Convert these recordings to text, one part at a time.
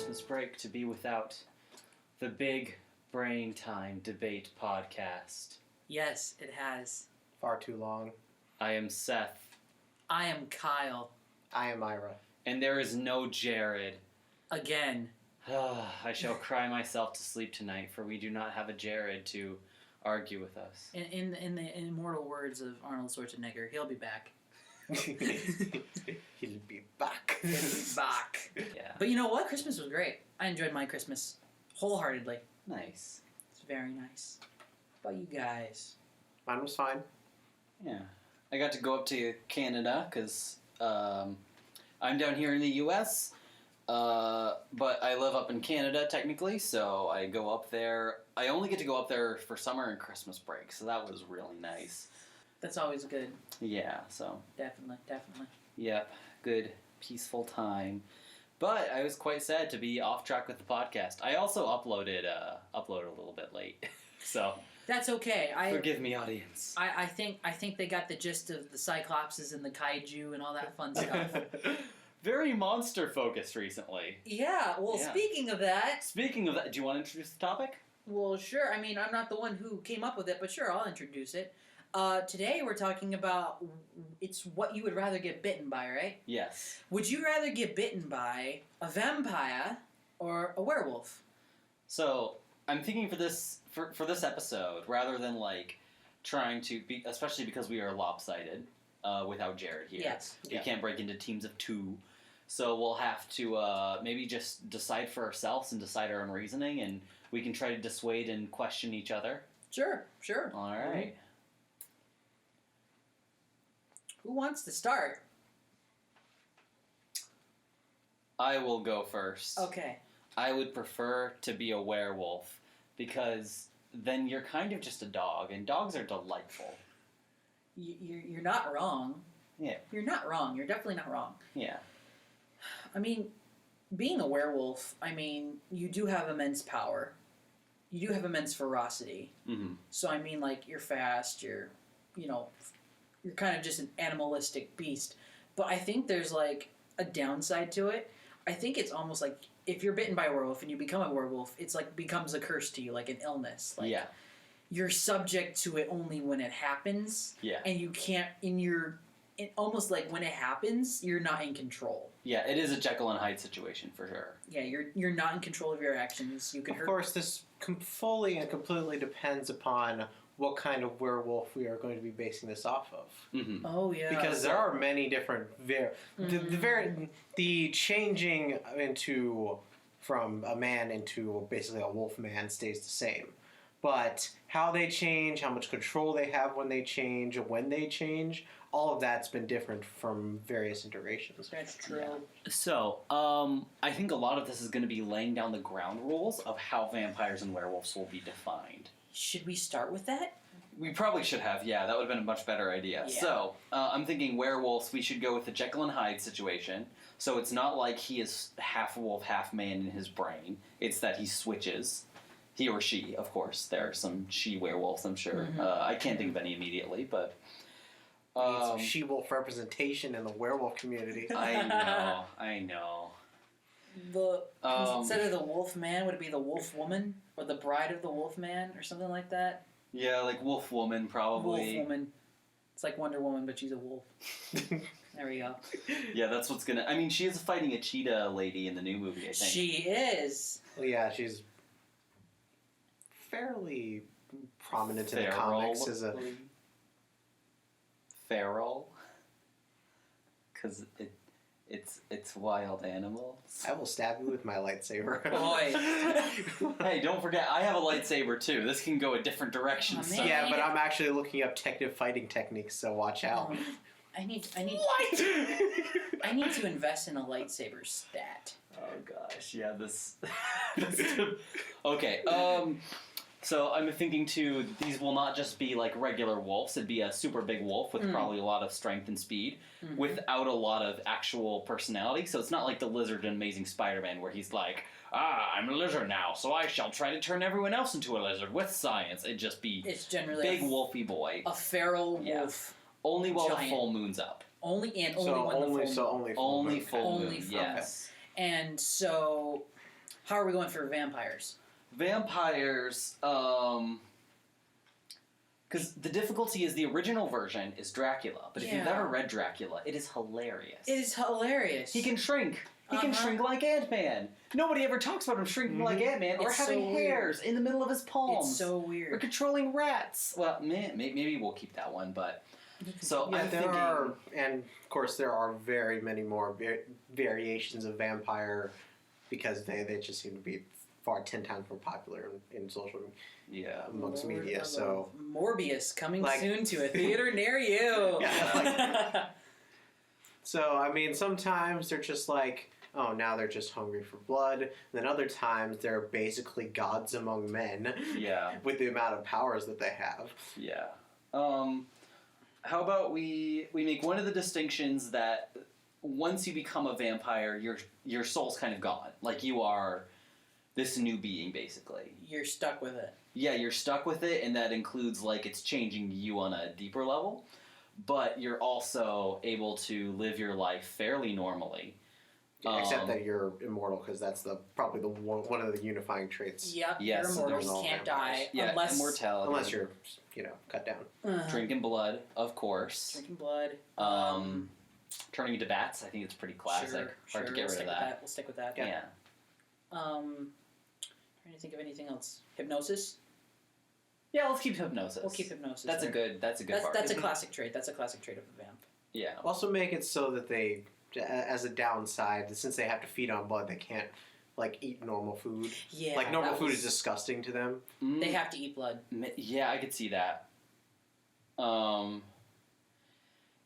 Christmas break to be without the Big Brain Time Debate Podcast. Yes, it has. Far too long. I am Seth. I am Kyle. I am Ira. And there is no Jared. Again. I shall cry myself to sleep tonight, for we do not have a Jared to argue with us. In the immortal words of Arnold Schwarzenegger, he'll be back. He'll be back. He'll be back. Yeah. But you know what? Christmas was great. I enjoyed my Christmas wholeheartedly. Nice. It's very nice. How about you guys? Mine was fine. Yeah. I got to go up to Canada, because I'm down here in the U.S., but I live up in Canada, technically, so I go up there. I only get to go up there for summer and Christmas break, so that was really nice. That's always good. Yeah, so. Definitely. Yep, good, peaceful time. But I was quite sad to be off track with the podcast. I also uploaded a little bit late, so. That's okay. Forgive me, audience. I think they got the gist of the Cyclopses and the Kaiju and all that fun stuff. Very monster-focused recently. Yeah, well, Yeah. Speaking of that... Speaking of that, do you want to introduce the topic? Well, sure. I mean, I'm not the one who came up with it, but sure, I'll introduce it. Today we're talking about... It's what you would rather get bitten by, right? Yes. Would you rather get bitten by a vampire or a werewolf? So, I'm thinking for this episode, rather than, like, trying to be... Especially because we are lopsided without Jared here. Yes. We can't break into teams of two. So we'll have to maybe just decide for ourselves and decide our own reasoning, and we can try to dissuade and question each other. Sure. All right. Who wants to start? I will go first. Okay. I would prefer to be a werewolf, because then you're kind of just a dog, and dogs are delightful. You're not wrong. Yeah. You're not wrong. You're definitely not wrong. Yeah. I mean, being a werewolf, I mean, you do have immense power. You do have immense ferocity. Mm-hmm. So, I mean, like, you're fast, you're kind of just an animalistic beast. But I think there's, like, a downside to it. I think it's almost like, if you're bitten by a werewolf and you become a werewolf, it's like, becomes a curse to you, like an illness. Like, yeah. You're subject to it only when it happens. Yeah. And you can't, almost like when it happens, you're not in control. Yeah, it is a Jekyll and Hyde situation for sure. Yeah, you're not in control of your actions. You can hurt. Of course, this fully and completely depends upon what kind of werewolf we are going to be basing this off of. Mm-hmm. Oh yeah. Because there are many different the changing from a man into basically a wolf man stays the same. But how they change, how much control they have when they change, all of that's been different from various iterations. That's true. Yeah. So, I think a lot of this is going to be laying down the ground rules of how vampires and werewolves will be defined. Should we start with that? We probably should have, yeah. That would have been a much better idea. Yeah. So, I'm thinking werewolves, we should go with the Jekyll and Hyde situation. So it's not like he is half wolf, half man in his brain. It's that he switches. He or she, of course. There are some she-werewolves, I'm sure. Mm-hmm. I can't think of any immediately, but... Some she-wolf representation in the werewolf community. I know. Instead of the wolf man, would it be the wolf woman? Or the bride of the wolf man? Or something like that? Yeah, like wolf woman, probably. Wolf woman. It's like Wonder Woman, but she's a wolf. There we go. Yeah, that's what's gonna... I mean, she is fighting a cheetah lady in the new movie, I think. She is. Well, yeah, she's fairly prominent in the Feral. comics as a... Feral? Because it's wild animals. I will stab you with my lightsaber. Boy. Hey, don't forget, I have a lightsaber too. This can go a different direction. Oh, So. man. Yeah, but I'm actually looking up technical fighting techniques, so watch out. I need What? I need to invest in a lightsaber stat. Oh gosh, yeah, this... Okay, so I'm thinking too, these will not just be like regular wolves, it'd be a super big wolf with probably a lot of strength and speed, without a lot of actual personality, so it's not like the lizard in Amazing Spider-Man where he's like, I'm a lizard now, so I shall try to turn everyone else into a lizard with science. It'd just be It's generally big wolfy boy. a feral Yeah. wolf. Only while Giant. the full moon's up. Only Only full moon. Only full Only moon, full yes. And so How are we going for vampires? Vampires, because the difficulty is the original version is Dracula, but if you've Yeah. ever read Dracula, it is hilarious. It is hilarious. He can shrink. He can shrink like Ant-Man. Nobody ever talks about him shrinking like Ant-Man or It's having so hairs in the middle of his palms. It's so Or weird. controlling rats. Well, maybe we'll keep that one, but... So Yeah, I'm there thinking... are, and of course there are very many more variations of vampire because they just seem to be 10 times more popular in social amongst Lord media. of So Morbius coming Like- soon to a theater near you. So, I mean, sometimes they're just like, oh, now they're just hungry for blood. And then other times they're basically gods among men Yeah. with the amount of powers that they have. Yeah. How about we make one of the distinctions that once you become a vampire, your soul's kind of gone. Like you are this new being, basically. You're stuck with it. Yeah, you're stuck with it, and that includes like it's changing you on a deeper level. But you're also able to live your life fairly normally. Except that you're immortal, because that's probably one of the unifying traits. Yep, Yes, you're immortal. there's all You can't vampires. die Yeah, unless immortality. Unless you're, cut down. Drinking blood, of course. drinking blood. Turning into bats, I think it's pretty classic. Hard to get rid of that. We'll stick with that. Yeah. Trying to think of anything else. Hypnosis. Yeah, let's keep hypnosis. We'll keep hypnosis. That's a there. good part. That's a classic trait. That's a classic trait of a vamp. Yeah. Also make it so that they, as a downside, since they have to feed on blood, they can't, like, eat normal food. Yeah. Like, normal that food was- is disgusting to them. They have to eat blood. Yeah, I could see that.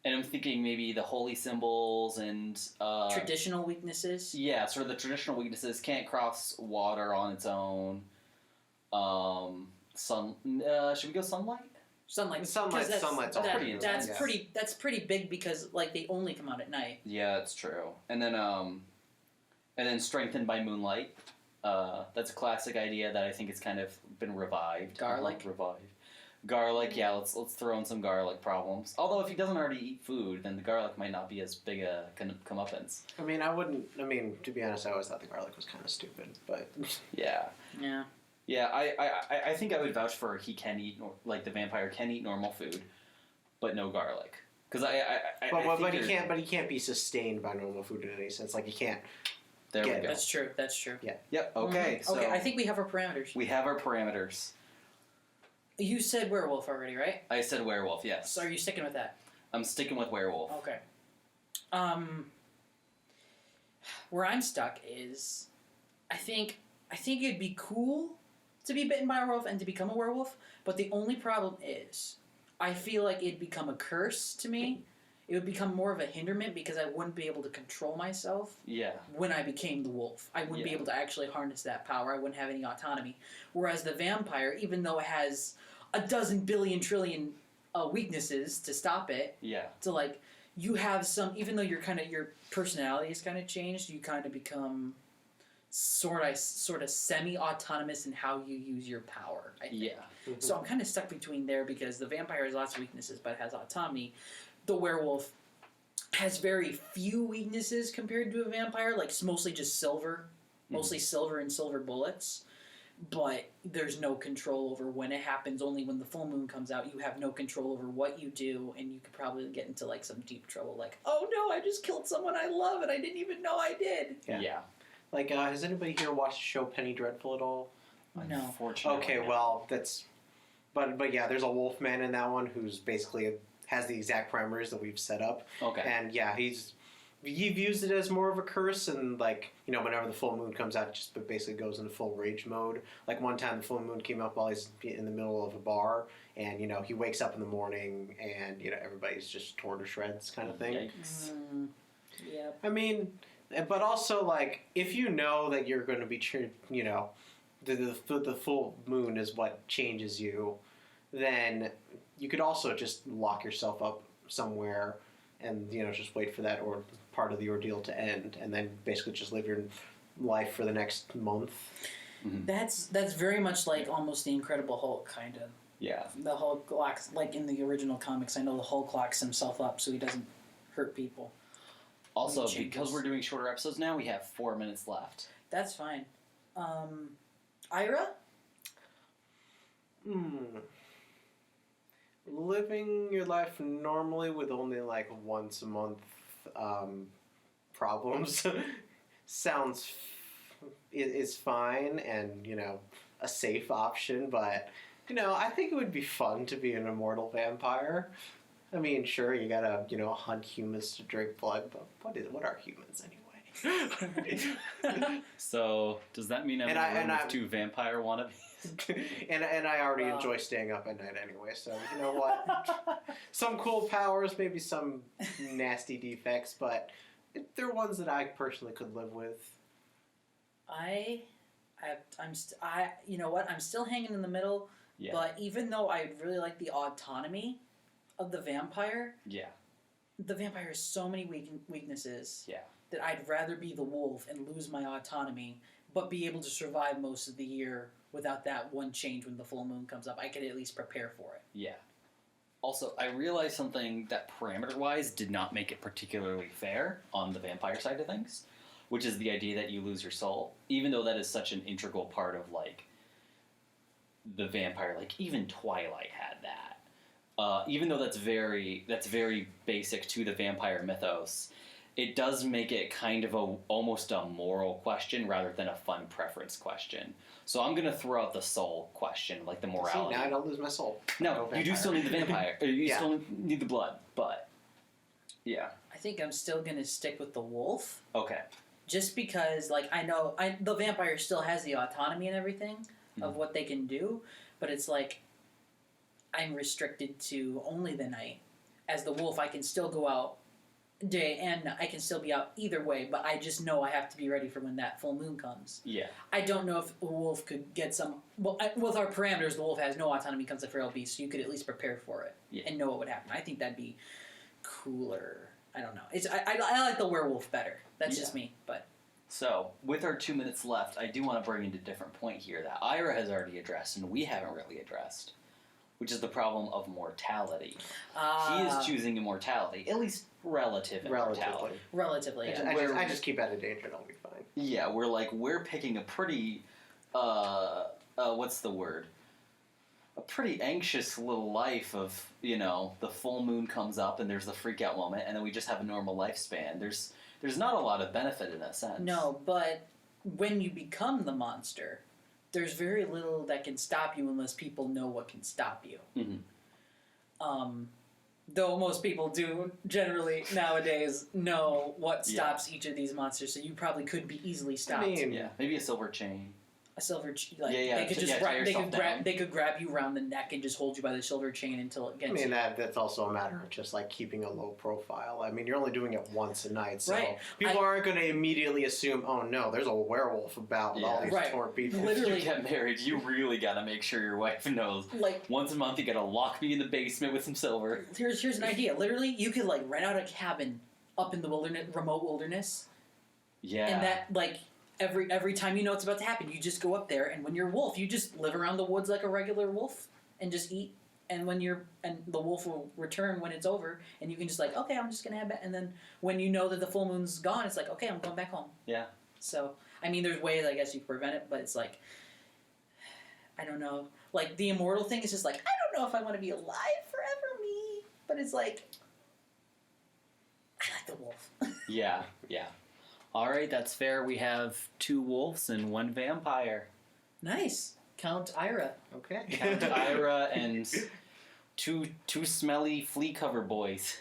And I'm thinking maybe the holy symbols and Traditional weaknesses. yeah, sort of the traditional weaknesses. Can't cross water on its own. Should we go sunlight? Sunlight. Sunlight- 'cause that's- sunlight's all pretty That's intense. that's pretty big because like they only come out at night. Yeah, that's true. And then strengthened by moonlight. That's a classic idea that I think has kind of been revived. Garlic. Garlic, yeah. Let's throw in some garlic problems. Although if he doesn't already eat food, then the garlic might not be as big a comeuppance. I mean, to be honest, I always thought the garlic was kind of stupid, but... Yeah. Yeah. Yeah, I think I would vouch for he can eat, like the vampire can eat normal food, but no garlic. Because But he can't be sustained by normal food in any sense. Like, he can't... There we go. That's true. That's true. Yeah. Yep, okay. Mhm. So Okay, I think we have our parameters. we have our parameters. You said werewolf already, right? I said werewolf, yes. So are you sticking with that? I'm sticking with werewolf. Okay. Where I'm stuck is, I think it'd be cool to be bitten by a werewolf and to become a werewolf, but the only problem is, I feel like it'd become a curse to me. It would become more of a hinderment because I wouldn't be able to control myself Yeah. when I became the wolf. I wouldn't be Yeah. able to actually harness that power. I wouldn't have any autonomy. Whereas the vampire, even though it has a dozen billion trillion weaknesses to stop it, Yeah. to like you have some, even though your personality is kind of changed, you kind of become sort of semi-autonomous in how you use your power, I think. Yeah. So I'm kind of stuck between there because the vampire has lots of weaknesses but has autonomy. The werewolf has very few weaknesses compared to a vampire, like it's mostly just silver, mostly silver and silver bullets. But there's no control over when it happens. Only when the full moon comes out, you have no control over what you do, and you could probably get into like some deep trouble. Like, oh no, I just killed someone I love, and I didn't even know I did. Yeah. Like, has anybody here watched the show Penny Dreadful at all? No. Unfortunately. Okay, well, that's... But yeah, there's a wolf man in that one who's basically has the exact parameters that we've set up. Okay. And yeah, you've used it as more of a curse, and like, whenever the full moon comes out, it just basically goes into full rage mode. Like one time the full moon came up while he's in the middle of a bar, and he wakes up in the morning and everybody's just torn to shreds kind of thing. Yikes. Yep. I mean, but also like if you know that you're going to be the full moon is what changes you, then you could also just lock yourself up somewhere and just wait for that or part of the ordeal to end, and then basically just live your life for the next month. Mm-hmm. That's very much like almost the Incredible Hulk kind of. Yeah. The Hulk locks, like in the original comics, I know the Hulk locks himself up so he doesn't hurt people. Also, Changes. because we're doing shorter episodes now, we have 4 minutes left. That's fine. Ira? Living your life normally with only like once a month problems sounds is fine and, you know, a safe option, but, you know, I think it would be fun to be an immortal vampire. I mean, sure, you gotta, you know, hunt humans to drink blood, but what are humans anyway? So, does that mean I'm in a room with two vampire wannabes? and I already enjoy staying up at night anyway, so you know what? Some cool powers, maybe some nasty defects, but they're ones that I personally could live with. You know what? I'm still hanging in the middle, but even though I really like the autonomy of the vampire, the vampire has so many weaknesses that I'd rather be the wolf and lose my autonomy, but be able to survive most of the year without that one change when the full moon comes up. I could at least prepare for it. Yeah. Also, I realized something that parameter-wise did not make it particularly fair on the vampire side of things, which is the idea that you lose your soul. Even though that is such an integral part of, like, the vampire, like, even Twilight had that. Even though that's very basic to the vampire mythos, it does make it kind of almost a moral question rather than a fun preference question. So I'm going to throw out the soul question, like the morality. See, now I don't lose my soul. No, you do still need the vampire. You still need the blood, but yeah. I think I'm still going to stick with the wolf. Okay. Just because, like, I know the vampire still has the autonomy and everything of what they can do, but it's like I'm restricted to only the night. As the wolf, I can still go out day and I can still be out either way, but I just know I have to be ready for when that full moon comes. Yeah. I don't know if a wolf could get some... Well, with our parameters, the wolf has no autonomy, comes a feral beast, so you could at least prepare for it and know what would happen. I think that'd be cooler. I don't know. I like the werewolf better. That's just me, but... So, with our 2 minutes left, I do want to bring in a different point here that Ira has already addressed and we haven't really addressed, which is the problem of mortality. He is choosing immortality, at least relative immortality. Relatively, yeah. I just keep out of danger and I'll be fine. Yeah, we're picking a pretty, what's the word? A pretty anxious little life of, you know, the full moon comes up and there's the freak out moment and then we just have a normal lifespan. There's not a lot of benefit in that sense. No, but when you become the monster, there's very little that can stop you unless people know what can stop you. Mm-hmm. Though most people do generally nowadays know what stops each of these monsters, so you probably could be easily stopped. I mean, maybe a silver chain. A silver chain, they could just they could grab you around the neck and just hold you by the silver chain until it gets. I mean, that's also a matter of just like keeping a low profile. I mean, you're only doing it once a night, so people aren't going to immediately assume, oh no, there's a werewolf about with all these torn people. Literally, if you get married, you really got to make sure your wife knows. Like once a month, you got to lock me in the basement with some silver. Here's an idea. Literally, you could like rent out a cabin up in the remote wilderness. Yeah, and that like. Every time you know it's about to happen, you just go up there, and when you're a wolf, you just live around the woods like a regular wolf and just eat. And the wolf will return when it's over, and you can just like, okay, I'm just gonna have it. And then when you know that the full moon's gone, it's like, okay, I'm going back home. Yeah. So I mean, there's ways I guess you can prevent it, but it's like, I don't know. Like the immortal thing is just like, I don't know if I want to be alive forever, me. But it's like, I like the wolf. Yeah. All right, that's fair. We have 2 wolves and 1 vampire. Nice. Count Ira. Okay. Count Ira and two smelly flea cover boys.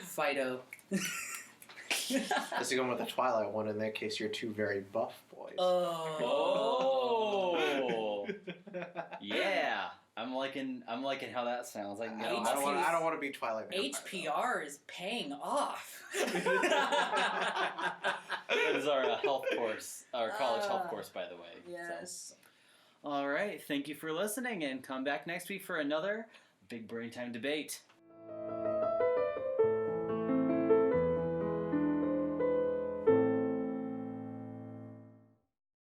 Fido. Unless you're going with the Twilight one, in that case, you're 2 very buff boys. Oh. Yeah. I'm liking how that sounds. Like no, I don't want to be Twilight vampire. HPR is paying off. That is our health course, our college health course, by the way. Yes. So. All right. Thank you for listening, and come back next week for another Big Brain Time debate.